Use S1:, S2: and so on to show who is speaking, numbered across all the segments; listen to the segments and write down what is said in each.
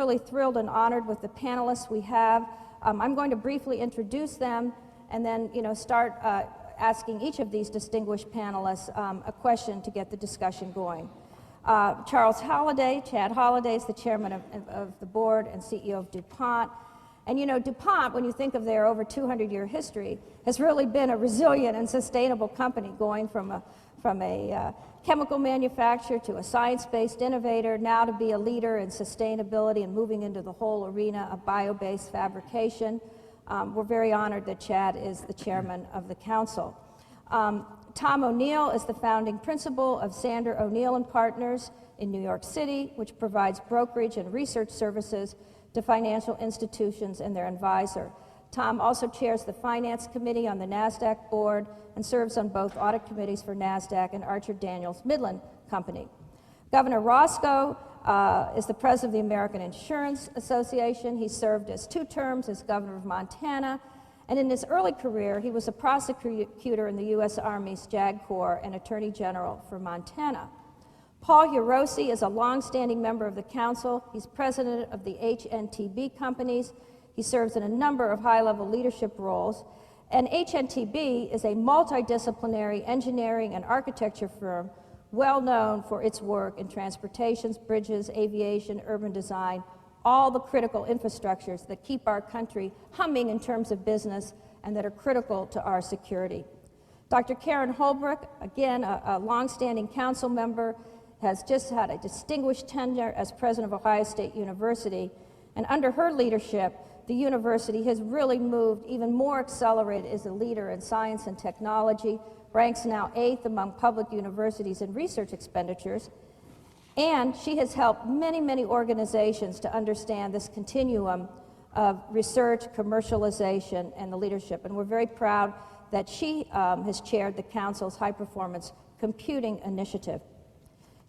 S1: really thrilled and honored with the panelists we have. I'm going to briefly introduce them and then start asking each of these distinguished panelists a question to get the discussion going. Charles Holliday, Chad Holliday, is the chairman of the board and CEO of DuPont. And DuPont, when you think of their over 200-year history, has really been a resilient and sustainable company, going from a chemical manufacturer to a science-based innovator, now to be a leader in sustainability and moving into the whole arena of bio-based fabrication. We're very honored that Chad is the chairman of the council. Tom O'Neill is the founding principal of Sander O'Neill & Partners in New York City, which provides brokerage and research services to financial institutions and their advisor. Tom also chairs the Finance Committee on the NASDAQ board and serves on both audit committees for NASDAQ and Archer Daniels Midland Company. Governor Roscoe is the president of the American Insurance Association. He served as 2 terms as governor of Montana, and in his early career, he was a prosecutor in the U.S. Army's JAG Corps and Attorney General for Montana. Paul Hiroshi is a longstanding member of the council. He's president of the HNTB companies. He serves in a number of high-level leadership roles. And HNTB is a multidisciplinary engineering and architecture firm well known for its work in transportations, bridges, aviation, urban design, all the critical infrastructures that keep our country humming in terms of business and that are critical to our security. Dr. Karen Holbrook, again, a longstanding council member, has just had a distinguished tenure as president of Ohio State University, and under her leadership, the university has really moved even more accelerated as a leader in science and technology, ranks now 8th among public universities in research expenditures, and she has helped many, many organizations to understand this continuum of research, commercialization, and the leadership. And we're very proud that she has chaired the council's High Performance Computing Initiative.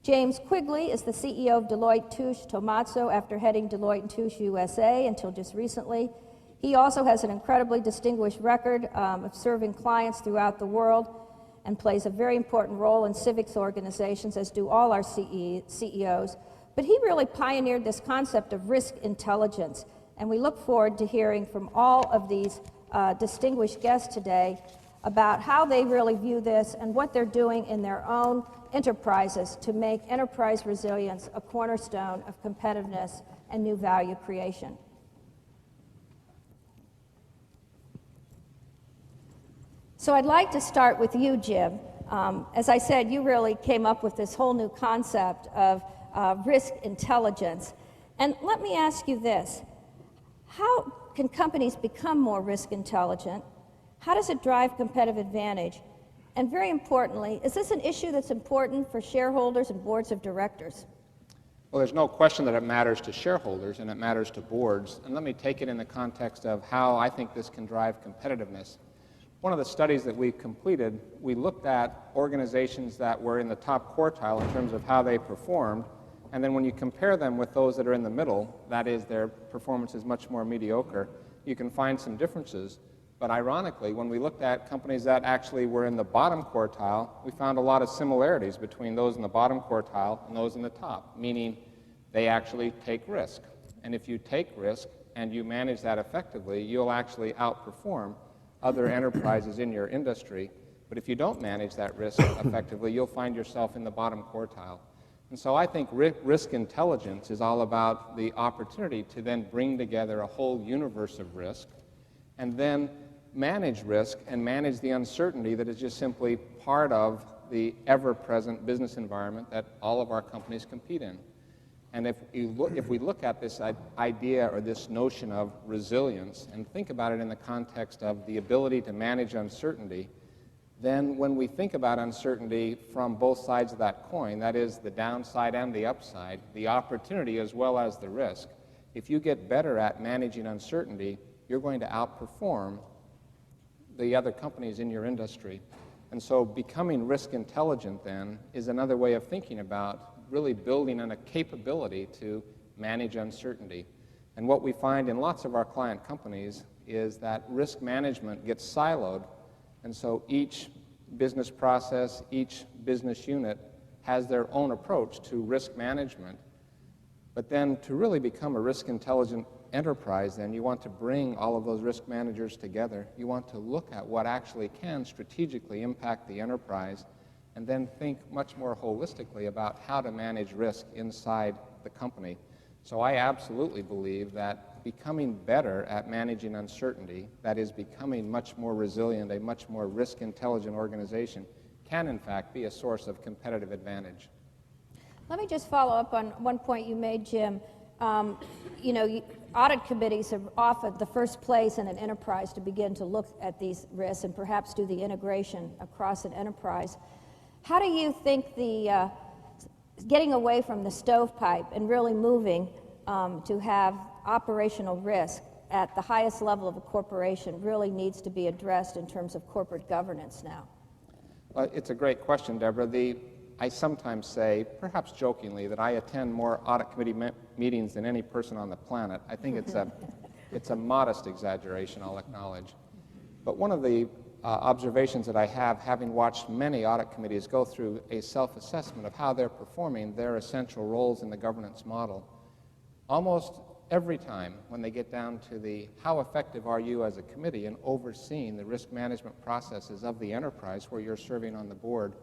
S1: James Quigley is the CEO of Deloitte Touche Tohmatsu after heading Deloitte & Touche USA until just recently. He also has an incredibly distinguished record of serving clients throughout the world and plays a very important role in civics organizations, as do all our CEOs. But he really pioneered this concept of risk intelligence, and we look forward to hearing from all of these distinguished guests today about how they really view this and what they're doing in their own enterprises to make enterprise resilience a cornerstone of competitiveness and new value creation. So I'd like to start with you, Jim. As I said, you really came up with this whole new concept of risk intelligence. And let me ask you this. How can companies become more risk intelligent? How does it drive competitive advantage? And very importantly, is this an issue that's important for shareholders and boards of directors?
S2: Well, there's no question that it matters to shareholders and it matters to boards. And let me take it in the context of how I think this can drive competitiveness. One of the studies that we completed, we looked at organizations that were in the top quartile in terms of how they performed. And then when you compare them with those that are in the middle, that is, their performance is much more mediocre, you can find some differences. But ironically, when we looked at companies that actually were in the bottom quartile, we found a lot of similarities between those in the bottom quartile and those in the top, meaning they actually take risk. And if you take risk and you manage that effectively, you'll actually outperform other enterprises in your industry. But if you don't manage that risk effectively, you'll find yourself in the bottom quartile. And so I think risk intelligence is all about the opportunity to then bring together a whole universe of risk and then manage risk and manage the uncertainty that is just simply part of the ever-present business environment that all of our companies compete in. And if we look at this idea or this notion of resilience and think about it in the context of the ability to manage uncertainty, then when we think about uncertainty from both sides of that coin, that is the downside and the upside, the opportunity as well as the risk, if you get better at managing uncertainty, you're going to outperform the other companies in your industry. And so becoming risk intelligent then is another way of thinking about really building on a capability to manage uncertainty. And what we find in lots of our client companies is that risk management gets siloed, and so each business process, each business unit has their own approach to risk management. But then to really become a risk-intelligent enterprise, then you want to bring all of those risk managers together. You want to look at what actually can strategically impact the enterprise, and then think much more holistically about how to manage risk inside the company. So I absolutely believe that becoming better at managing uncertainty, that is, becoming much more resilient, a much more risk-intelligent organization, can in fact be a source of competitive advantage.
S1: Let me just follow up on one point you made, Jim. You know, audit committees are often the first place in an enterprise to begin to look at these risks and perhaps do the integration across an enterprise. How do you think the getting away from the stovepipe and really moving to have operational risk at the highest level of a corporation really needs to be addressed in terms of corporate governance now?
S2: Well, it's a great question, Deborah. I sometimes say, perhaps jokingly, that I attend more audit committee meetings than any person on the planet. I think it's a modest exaggeration, I'll acknowledge. But one of the observations that I have, having watched many audit committees go through a self-assessment of how they're performing their essential roles in the governance model, almost every time when they get down to the how effective are you as a committee in overseeing the risk management processes of the enterprise where you're serving on the board,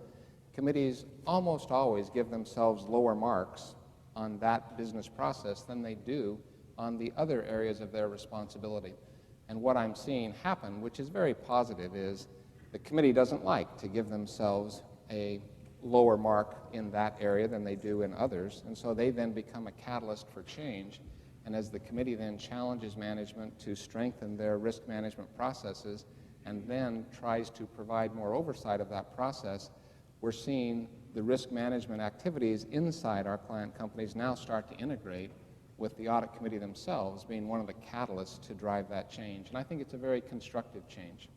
S2: committees almost always give themselves lower marks on that business process than they do on the other areas of their responsibility. And what I'm seeing happen, which is very positive, is the committee doesn't like to give themselves a lower mark in that area than they do in others, and so they then become a catalyst for change. And as the committee then challenges management to strengthen their risk management processes and then tries to provide more oversight of that process, we're seeing the risk management activities inside our client companies now start to integrate with the audit committee themselves being one of the catalysts to drive that change. And I think it's a very constructive change.